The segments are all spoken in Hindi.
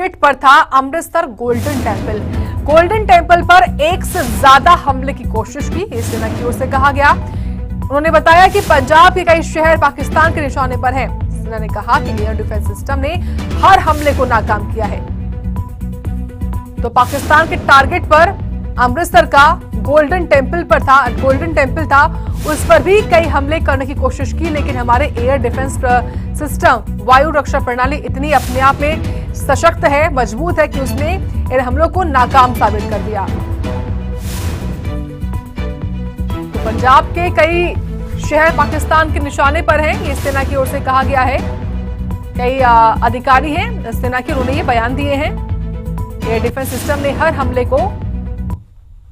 पर था Amritsar golden temple. Golden temple पर एक से ज्यादा हमले की कोशिश की सेना की ओर से कहा गया। उन्होंने बताया कि पंजाब के कई शहर पाकिस्तान के निशाने पर हैं। सेना ने कहा कि एयर डिफेंस सिस्टम ने हर हमले को नाकाम किया है। तो पाकिस्तान के टारगेट पर अमृतसर का गोल्डन टेम्पल था, उस पर भी कई हमले करने की कोशिश की, लेकिन हमारे एयर डिफेंस सिस्टम, वायु रक्षा प्रणाली इतनी अपने आप में सशक्त है, मजबूत है कि उसने इन हमलों को नाकाम साबित कर दिया। तो पंजाब के कई शहर पाकिस्तान के निशाने पर हैं, ये सेना की ओर से कहा गया है। कई अधिकारी हैं सेना के, उन्होंने ये बयान दिए हैं। एयर डिफेंस सिस्टम ने हर हमले को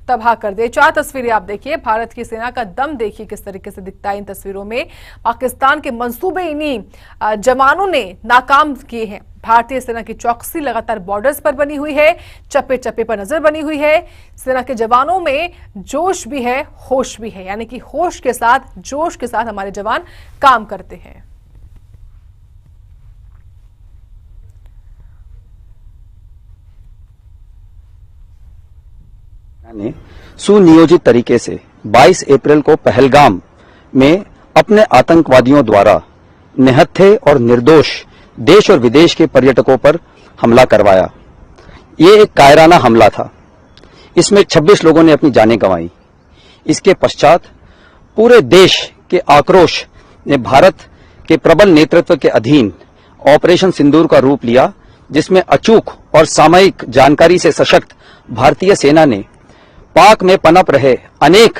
तबाह कर दिया। 4 तस्वीरें आप देखिए, भारत की सेना का दम देखिए किस तरीके से दिखता है इन तस्वीरों में। पाकिस्तान के मंसूबे इन्हीं जवानों ने नाकाम किए हैं। भारतीय सेना की चौकसी लगातार बॉर्डर्स पर बनी हुई है, चप्पे चप्पे पर नजर बनी हुई है। सेना के जवानों में जोश भी है, होश भी है, यानी कि होश के साथ, जोश के साथ हमारे जवान काम करते हैं। ने सुनियोजित तरीके से 22 अप्रैल को पहलगाम में अपने आतंकवादियों द्वारा निहत्थे और निर्दोष देश और विदेश के पर्यटकों पर हमला करवाया। ये एक कायराना हमला था। इसमें 26 लोगों ने अपनी जानें गंवाई। इसके पश्चात पूरे देश के आक्रोश ने भारत के प्रबल नेतृत्व के अधीन ऑपरेशन सिंदूर का रूप लिया, जिसमें अचूक और सामयिक जानकारी से सशक्त भारतीय सेना ने पाक में पनप रहे अनेक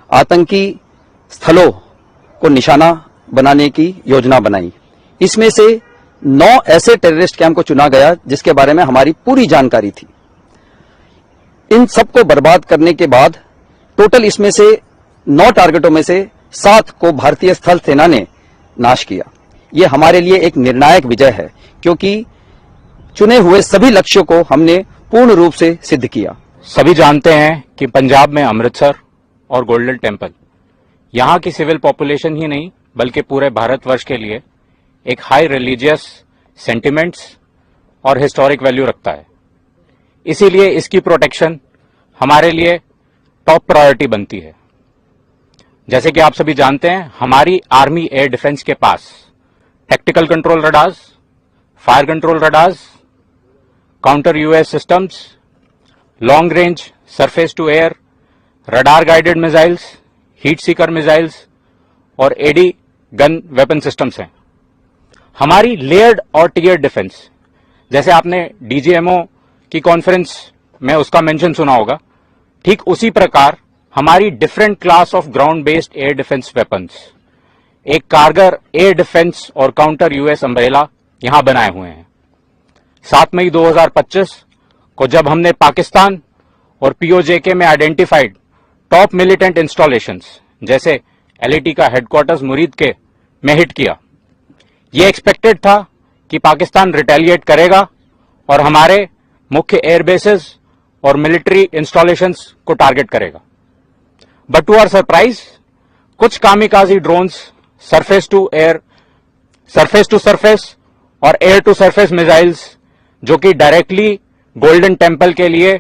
आतंकी स्थलों को निशाना बनाने की योजना बनाई। इसमें से 9 ऐसे टेररिस्ट कैंप को चुना गया जिसके बारे में हमारी पूरी जानकारी थी। इन सबको बर्बाद करने के बाद टोटल इसमें से 9 टारगेटों में से 7 को भारतीय स्थल सेना ने नाश किया। ये हमारे लिए एक निर्णायक विजय है, क्योंकि चुने हुए सभी लक्ष्यों को हमने पूर्ण रूप से सिद्ध किया। सभी जानते हैं कि पंजाब में अमृतसर और गोल्डन टेम्पल यहाँ की सिविल पॉपुलेशन ही नहीं बल्कि पूरे भारतवर्ष के लिए एक हाई रिलीजियस सेंटिमेंट्स और हिस्टोरिक वैल्यू रखता है। इसीलिए इसकी प्रोटेक्शन हमारे लिए टॉप प्रायोरिटी बनती है। जैसे कि आप सभी जानते हैं, हमारी आर्मी एयर डिफेंस के पास tactical control radars, fire control radars, counter UAS systems, long range surface to air, radar guided missiles, heat seeker missiles और एडी गन वेपन सिस्टम्स हैं। हमारी लेयर्ड और टियर्ड डिफेंस, जैसे आपने डीजीएमओ की कॉन्फ्रेंस में उसका मेंशन सुना होगा, ठीक उसी प्रकार हमारी different class of ground based air defence weapons, एक कारगर एयर डिफेंस और काउंटर यूएस अम्ब्रेला यहां बनाए हुए हैं। 7 मई 2025 को जब हमने पाकिस्तान और पीओजेके में आइडेंटिफाइड टॉप मिलिटेंट इंस्टॉलेशंस जैसे एलएटी का हेडक्वार्टर्स मुरीद के में हिट किया, यह एक्सपेक्टेड था कि पाकिस्तान रिटेलिएट करेगा और हमारे मुख्य एयरबेसेस और मिलिट्री इंस्टॉलेशंस को टारगेट करेगा। बट टू आवर सरप्राइज, कुछ kamikaze drones surface to surface और एयर टू सरफेस मिसाइल्स जो कि डायरेक्टली गोल्डन टेम्पल के लिए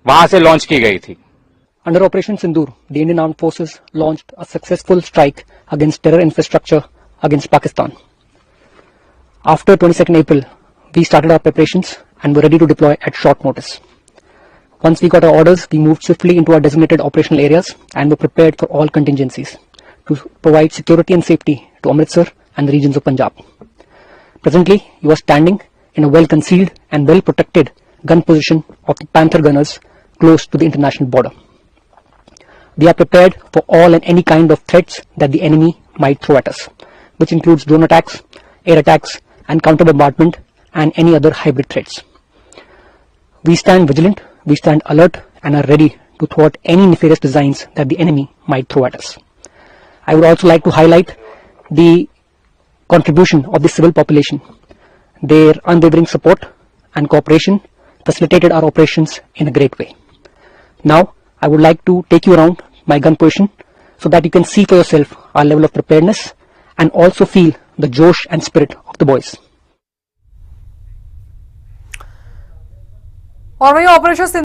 वहां से लॉन्च की गई थी। Under Operation Sindoor, the Indian Armed Forces launched a successful strike against terror infrastructure against Pakistan. After 22nd April, we started our preparations and were ready to deploy at short notice. Once we got our orders, we moved swiftly into our designated operational areas and were prepared for all contingencies to provide security and safety to Amritsar and the regions of Punjab. Presently, you are standing in a well-concealed and well-protected gun position of the Panther gunners close to the international border. We are prepared for all and any kind of threats that the enemy might throw at us, which includes drone attacks, air attacks, and counter-bombardment and any other hybrid threats. We stand vigilant, we stand alert, and are ready to thwart any nefarious designs that the enemy might throw at us. I would also like to highlight the contribution of the civil population. Their unwavering support and cooperation facilitated our operations in a great way. Now, I would like to take you around my gun position so that you can see for yourself our level of preparedness and also feel the josh and spirit of the boys. और वहीं ऑपरेशन